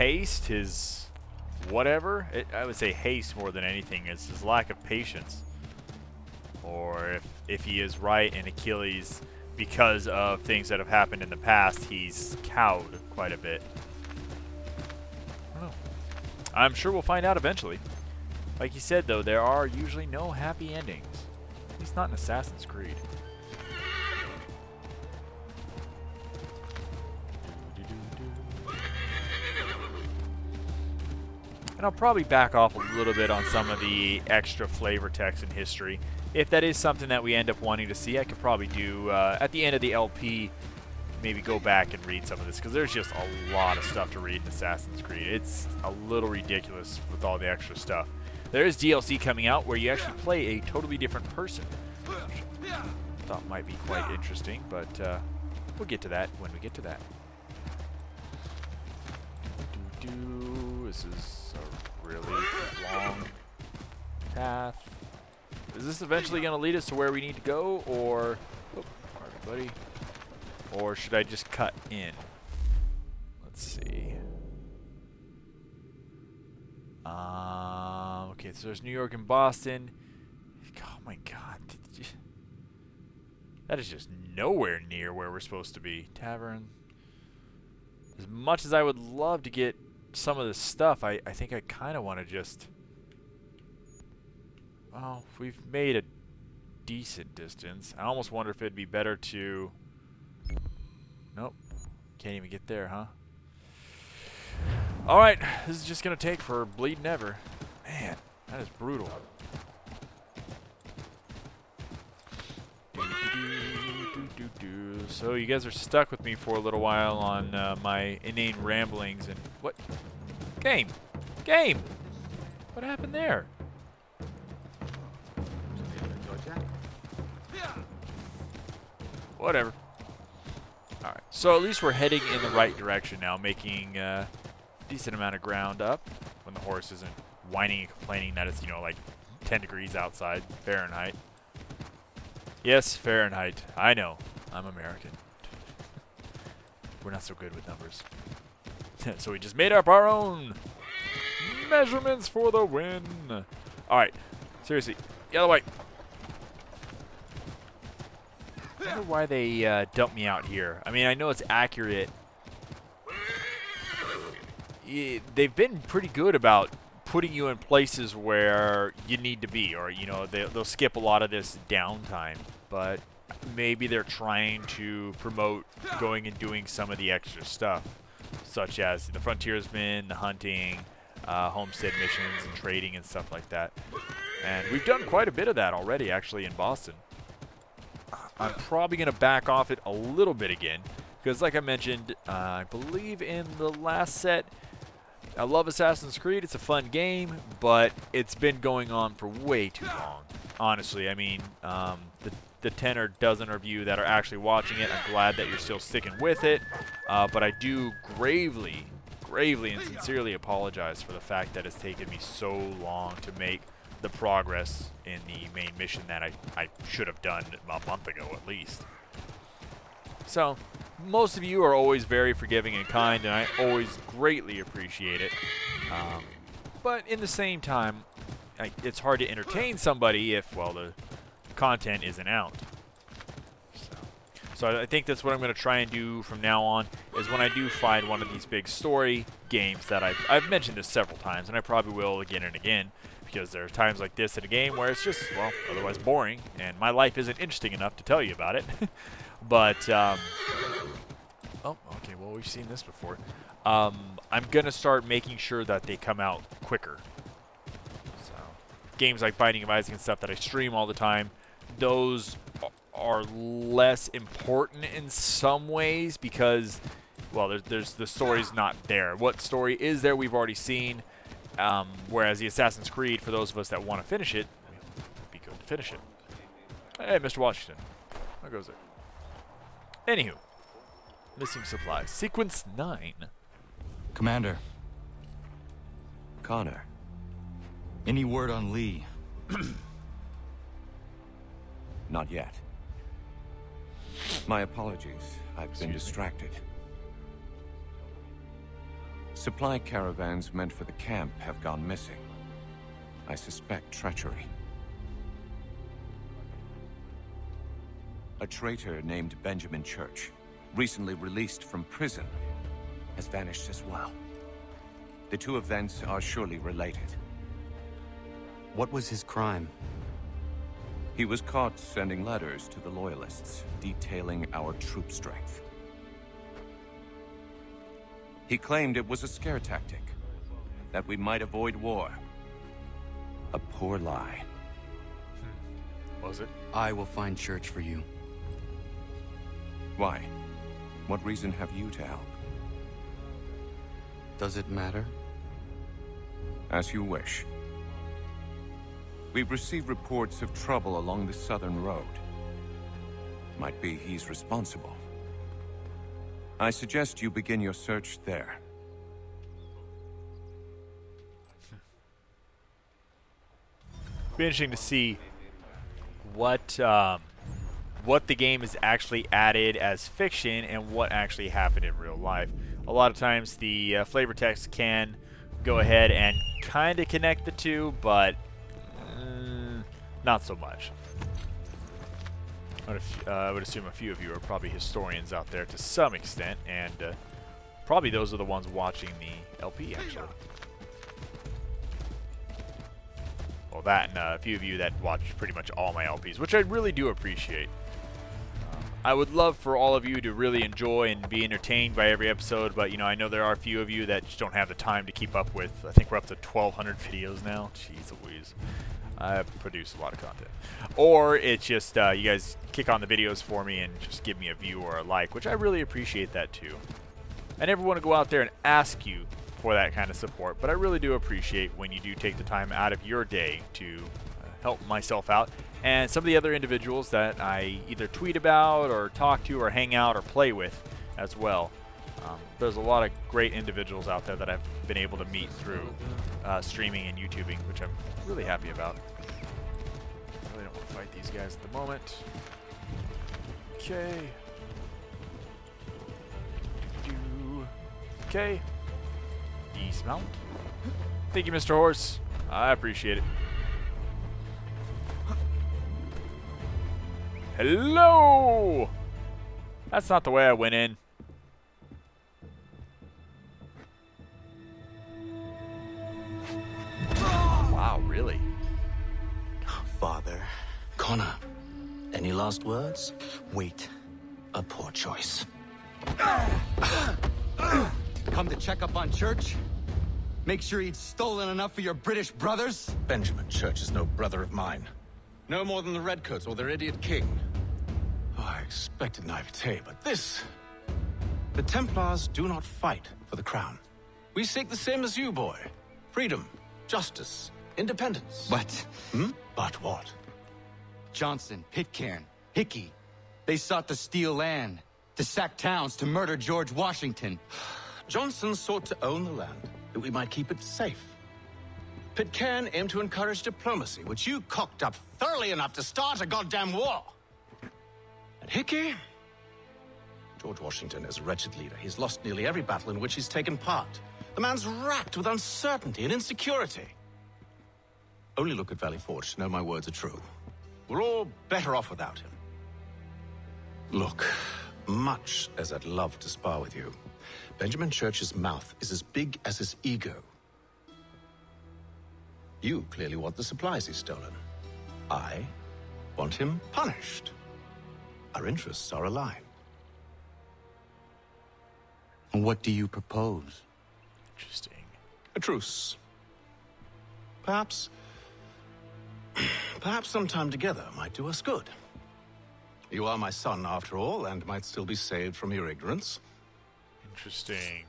haste, his whatever. I would say haste more than anything. It's his lack of patience. Or if he is right and Achilles, because of things that have happened in the past, he's cowed quite a bit. I don't know. I'm sure we'll find out eventually. Like you said, though, there are usually no happy endings. At least not in Assassin's Creed. And I'll probably back off a little bit on some of the extra flavor text and history. If that is something that we end up wanting to see, I could probably do, at the end of the LP, maybe go back and read some of this, because there's just a lot of stuff to read in Assassin's Creed. It's a little ridiculous with all the extra stuff. There is DLC coming out where you actually play a totally different person, which I thought might be quite interesting, but we'll get to that when we get to that. This is a really long path. Is this eventually going to lead us to where we need to go, or... Oh, pardon, buddy. Or should I just cut in? Let's see. Okay, so there's New York and Boston. Oh my god. That is just nowhere near where we're supposed to be. Tavern. As much as I would love to get some of this stuff, I think I kind of want to just... Well, we've made a decent distance. I almost wonder if it'd be better to... Nope. Can't even get there, huh? Alright, this is just going to take for bleeding ever. Man, that is brutal. So you guys are stuck with me for a little while on my inane ramblings and... What? Game! Game! What happened there? Whatever. Alright, so at least we're heading in the right direction now, making a decent amount of ground up when the horse isn't whining and complaining that it's, you know, like 10 degrees outside Fahrenheit. Yes, Fahrenheit. I know. I'm American. We're not so good with numbers. So we just made up our own measurements for the win. Alright, seriously, get out of the way. I wonder why they dumped me out here. I mean, I know it's accurate. They've been pretty good about putting you in places where you need to be, or, you know, they'll skip a lot of this downtime. But maybe they're trying to promote going and doing some of the extra stuff, such as the frontiersmen, the hunting, homestead missions, and trading and stuff like that. And we've done quite a bit of that already, actually, in Boston. I'm probably going to back off it a little bit again, because like I mentioned, I believe in the last set, I love Assassin's Creed. It's a fun game, but it's been going on for way too long. Honestly, I mean, the 10 or dozen of you that are actually watching it, I'm glad that you're still sticking with it, but I do gravely and sincerely apologize for the fact that it's taken me so long to make the progress in the main mission that I should have done a month ago at least. So, most of you are always very forgiving and kind, and I always greatly appreciate it. But in the same time, it's hard to entertain somebody if, well, the content isn't out. So I think that's what I'm going to try and do from now on, is when I do find one of these big story games that I've mentioned this several times, and I probably will again and again, because there are times like this in a game where it's just, well, otherwise boring, and my life isn't interesting enough to tell you about it. But, oh, okay, well, we've seen this before. I'm going to start making sure that they come out quicker. So, games like Binding of Isaac and stuff that I stream all the time, those are less important in some ways because, well, there's the story's not there. What story is there, we've already seen. Whereas the Assassin's Creed, for those of us that want to finish it, it'd be good to finish it. Hey, Mr. Washington. There goes it. Anywho. Missing supplies. Sequence 9. Commander. Connor. Any word on Lee? Not yet. My apologies. I've been distracted. Supply caravans meant for the camp have gone missing. I suspect treachery. A traitor named Benjamin Church, recently released from prison, has vanished as well. The two events are surely related. What was his crime? He was caught sending letters to the Loyalists, detailing our troop strength. He claimed it was a scare tactic, that we might avoid war. A poor lie. Was it? I will find Church for you. Why? What reason have you to help? Does it matter? As you wish. We've received reports of trouble along the southern road. Might be he's responsible. I suggest you begin your search there. Be interesting to see what the game is actually added as fiction and what actually happened in real life. A lot of times the flavor text can go ahead and kind of connect the two, but not so much. I would assume a few of you are probably historians out there to some extent, and probably those are the ones watching the LP, actually. Well, that and a few of you that watch pretty much all my LPs, which I really do appreciate. I would love for all of you to really enjoy and be entertained by every episode, but, you know, I know there are a few of you that just don't have the time to keep up with. I think we're up to 1,200 videos now. Jeez Louise. I produce a lot of content. Or it's just you guys kick on the videos for me and just give me a view or a like, which I really appreciate that too. I never want to go out there and ask you for that kind of support, but I really do appreciate when you do take the time out of your day to help myself out and some of the other individuals that I either tweet about or talk to or hang out or play with as well. There's a lot of great individuals out there that I've been able to meet through streaming and YouTubing, which I'm really happy about. I really don't want to fight these guys at the moment. Okay. Okay. Dismount. Thank you, Mr. Horse. I appreciate it. Hello! That's not the way I went in. Wow, really? Father. Connor, Any last words? wait. A poor choice. Come to check up on Church? Make sure he'd stolen enough for your British brothers? Benjamin Church is no brother of mine. No more than the Redcoats or their idiot king. Oh, I expected naivete, but this... The Templars do not fight for the crown. We seek the same as you, boy. Freedom, justice, independence. But But what? Johnson, Pitcairn, Hickey, they sought to steal land, to sack towns, to murder George Washington. Johnson sought to own the land, that we might keep it safe. Pitcairn aimed to encourage diplomacy, which you cocked up thoroughly enough to start a goddamn war. And Hickey? George Washington is a wretched leader. He's lost nearly every battle in which he's taken part. The man's racked with uncertainty and insecurity. Only look at Valley Forge to know my words are true. We're all better off without him. Look, much as I'd love to spar with you, Benjamin Church's mouth is as big as his ego. You clearly want the supplies he's stolen. I want him punished. Our interests are aligned. What do you propose? Interesting. A truce. Perhaps some time together might do us good. You are my son, after all, and might still be saved from your ignorance. Interesting.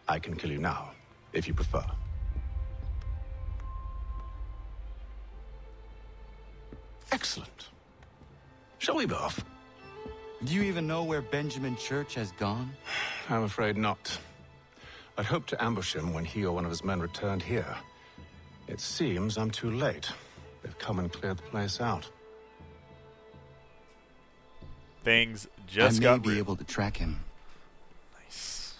I can kill you now, if you prefer. Excellent. Shall we be off? Do you even know where Benjamin Church has gone? I'm afraid not. I'd hoped to ambush him when he or one of his men returned here. It seems I'm too late. They've come and cleared the place out. Things just I may got be real. able to track him. Nice.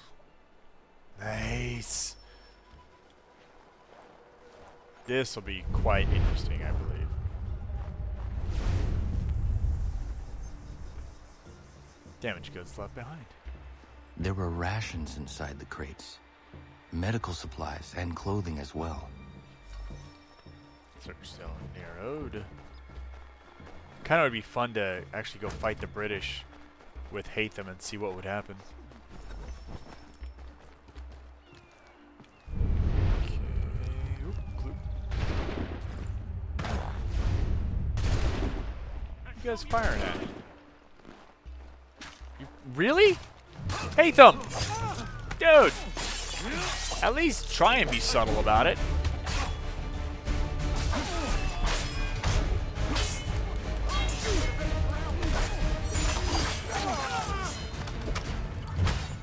Nice. This will be quite interesting, I believe. Damage goods left behind. There were rations inside the crates. Medical supplies and clothing as well. Search zone narrowed. Kind of would be fun to actually go fight the British with Hatham and see what would happen. Okay. Oop, clue. What are you guys firing at? You, really? Hatham! Dude! At least try and be subtle about it.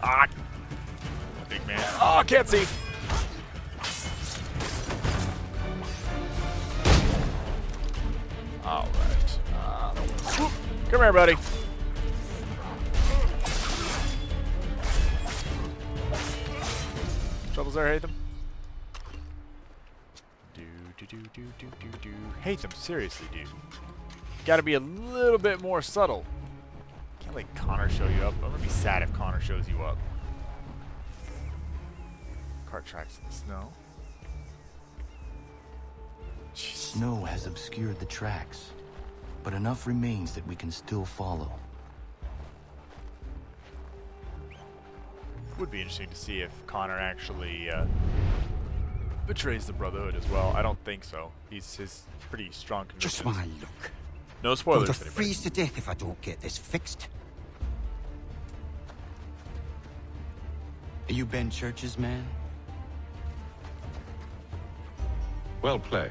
Ah! Big man. Oh, I can't see! Alright. Come here, buddy. Troubles there, Hatham? Do. Hatham, seriously, dude. Gotta be a little bit more subtle. Can't let Connor show you up. I'm gonna be sad if Connor shows you up. Cart tracks in the snow. Jeez. Snow has obscured the tracks, but enough remains that we can still follow. Would be interesting to see if Connor actually betrays the Brotherhood as well. I don't think so. He's pretty strong convictions. Just want to look. No spoilers, Going to anybody. freeze to death if I don't get this fixed. Are you Ben Church's man? Well played.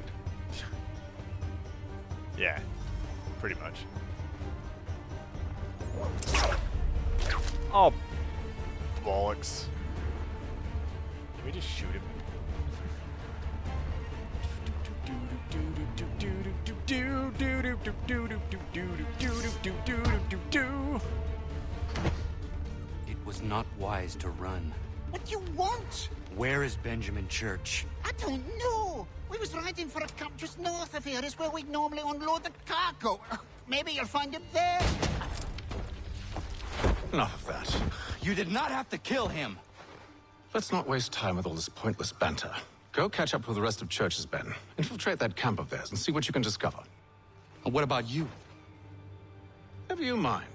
Yeah, pretty much. Oh, bollocks. Can we just shoot him? It was not wise to run. What do you want? Where is Benjamin Church? I don't know. We was riding for a camp just north of here is where we'd normally unload the cargo. Maybe you'll find him there. Enough of that. You did not have to kill him. Let's not waste time with all this pointless banter. Go catch up with the rest of Church's men. Infiltrate that camp of theirs and see what you can discover. And what about you? Never you mind.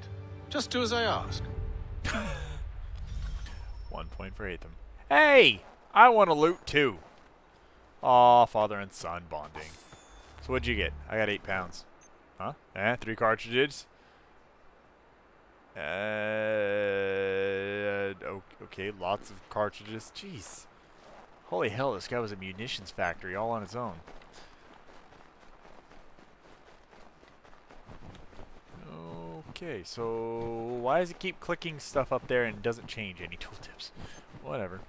Just do as I ask. 1 point for Hatham. Hey! I want to loot too. Aw, father and son bonding. So what'd you get? I got 8 pounds. Huh? 3 cartridges. Okay, lots of cartridges. Jeez. Holy hell, this guy was a munitions factory all on his own. Okay, so why does it keep clicking stuff up there and doesn't change any tooltips? Whatever.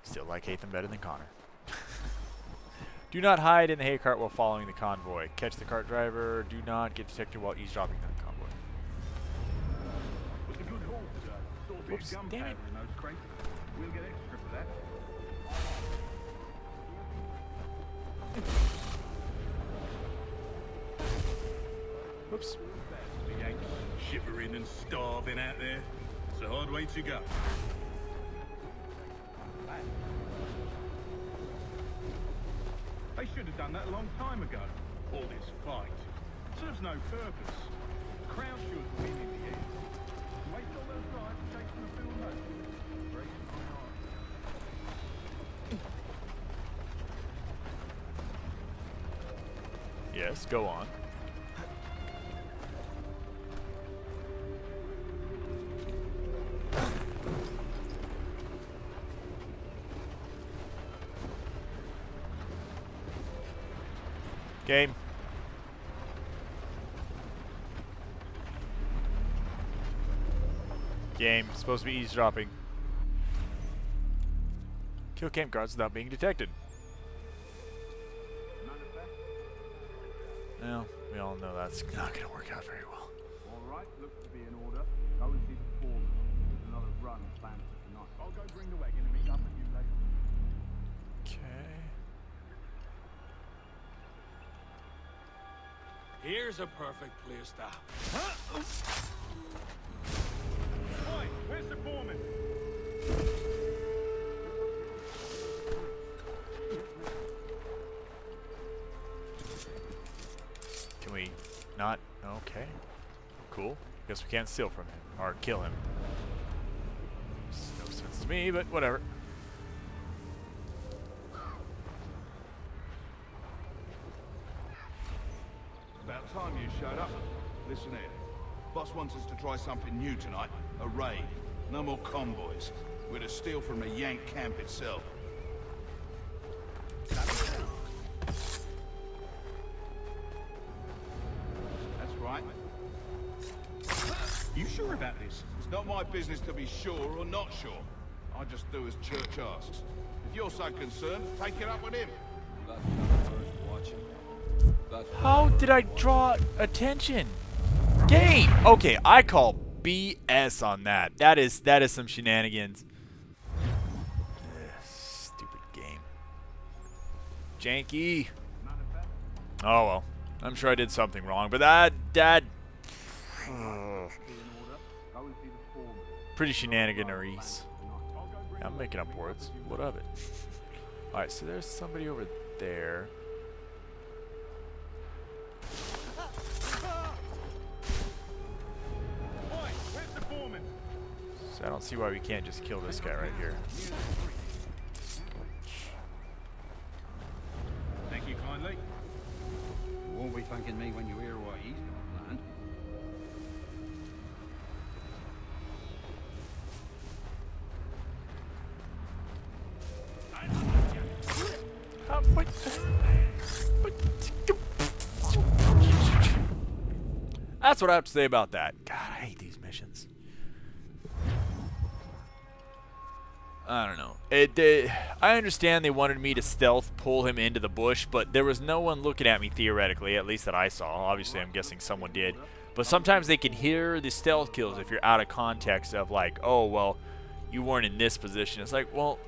Still like Hatham better than Connor. Do not hide in the hay cart while following the convoy. Catch the cart driver. Do not get detected while eavesdropping on the convoy. Whoops, damn it. We'll get extra for that. Whoops. Shivering and starving out there. It's a hard way to go. They should have done that a long time ago. All this fight serves no purpose. The crowd should win in the end. Waste all those lives chasing the field note. Breaking my heart. Yes, go on. Game. Game. Supposed to be eavesdropping. Kill camp guards without being detected. Well, we all know that's not going to work out very well. All right, looks to be in order. Go and see the foreman. There's another run planned for tonight. I'll go bring the wagon and meet up. Here's a perfect place to... Oi, where's the foreman? Can we not? Okay. Cool. Guess we can't steal from him. Or kill him. Makes no sense to me, but whatever. About time you showed up. Listen here. Boss wants us to try something new tonight. A raid. No more convoys. We're to steal from the Yank camp itself. That's right. You sure about this? It's not my business to be sure or not sure. I just do as church asks. If you're so concerned, take it up with him. How did I draw attention? Game! Okay, I call BS on that. That is some shenanigans. Stupid game. Janky. Oh well. I'm sure I did something wrong, but that pretty shenaniganeries. I'm making up words. What of it? Alright, so there's somebody over there. So I don't see why we can't just kill this guy right here. Thank you kindly. You won't be thanking me when you hear what he's got planned. That's what I have to say about that. God, I hate these missions. I don't know. I understand they wanted me to stealth pull him into the bush, but there was no one looking at me theoretically, at least that I saw. Obviously, I'm guessing someone did. But sometimes they can hear the stealth kills if you're out of context of like, oh, well, you weren't in this position. It's like, well,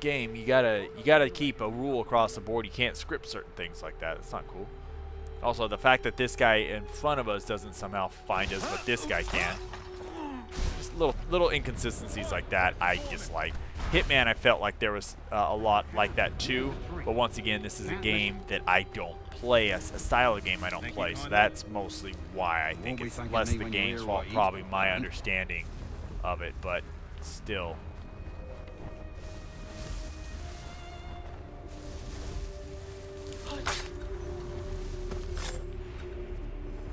game, you gotta keep a rule across the board. You can't script certain things like that. It's not cool. Also, the fact that this guy in front of us doesn't somehow find us, but this guy can. Just little inconsistencies like that I dislike. Hitman, I felt like there was a lot like that too, but once again, this is a game that I don't play, a style of game I don't play, so that's mostly why I think it's less the game's fault, probably my understanding of it, but still.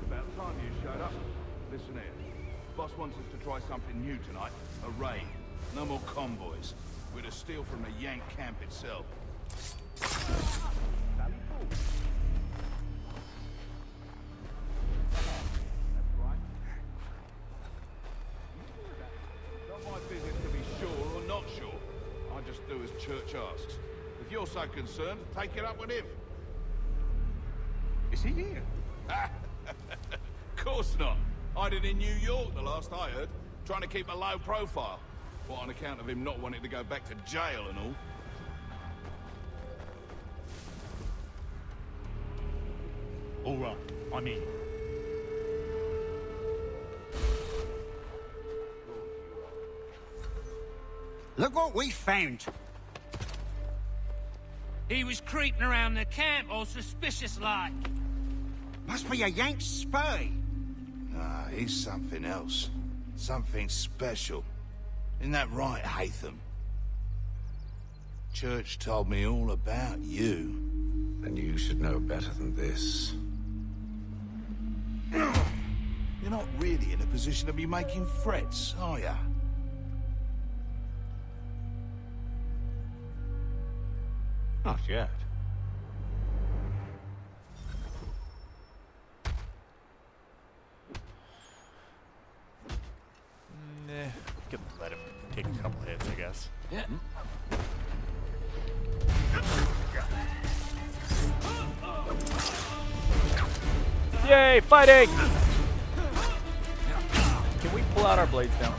About time you showed up. Listen here. Boss wants us to try something new tonight. A raid. No more convoys. We're to steal from the Yank camp itself. That's right. Not my business to be sure or not sure. I just do as church asks. If you're so concerned, take it up with him. Is he here? Of course not. Hiding in New York, the last I heard. Trying to keep a low profile. What, on account of him not wanting to go back to jail and all? All right, I'm in. Look what we found. He was creeping around the camp all suspicious-like. Must be a Yank spy. Nah, he's something else. Something special. Isn't that right, Hatham? Church told me all about you. Then you should know better than this. You're not really in a position to be making threats, are ya? Not yet. Nah, could let him take a couple hits, I guess. Yeah. Yay, fighting! Can we pull out our blades now?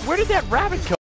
Where did that rabbit come?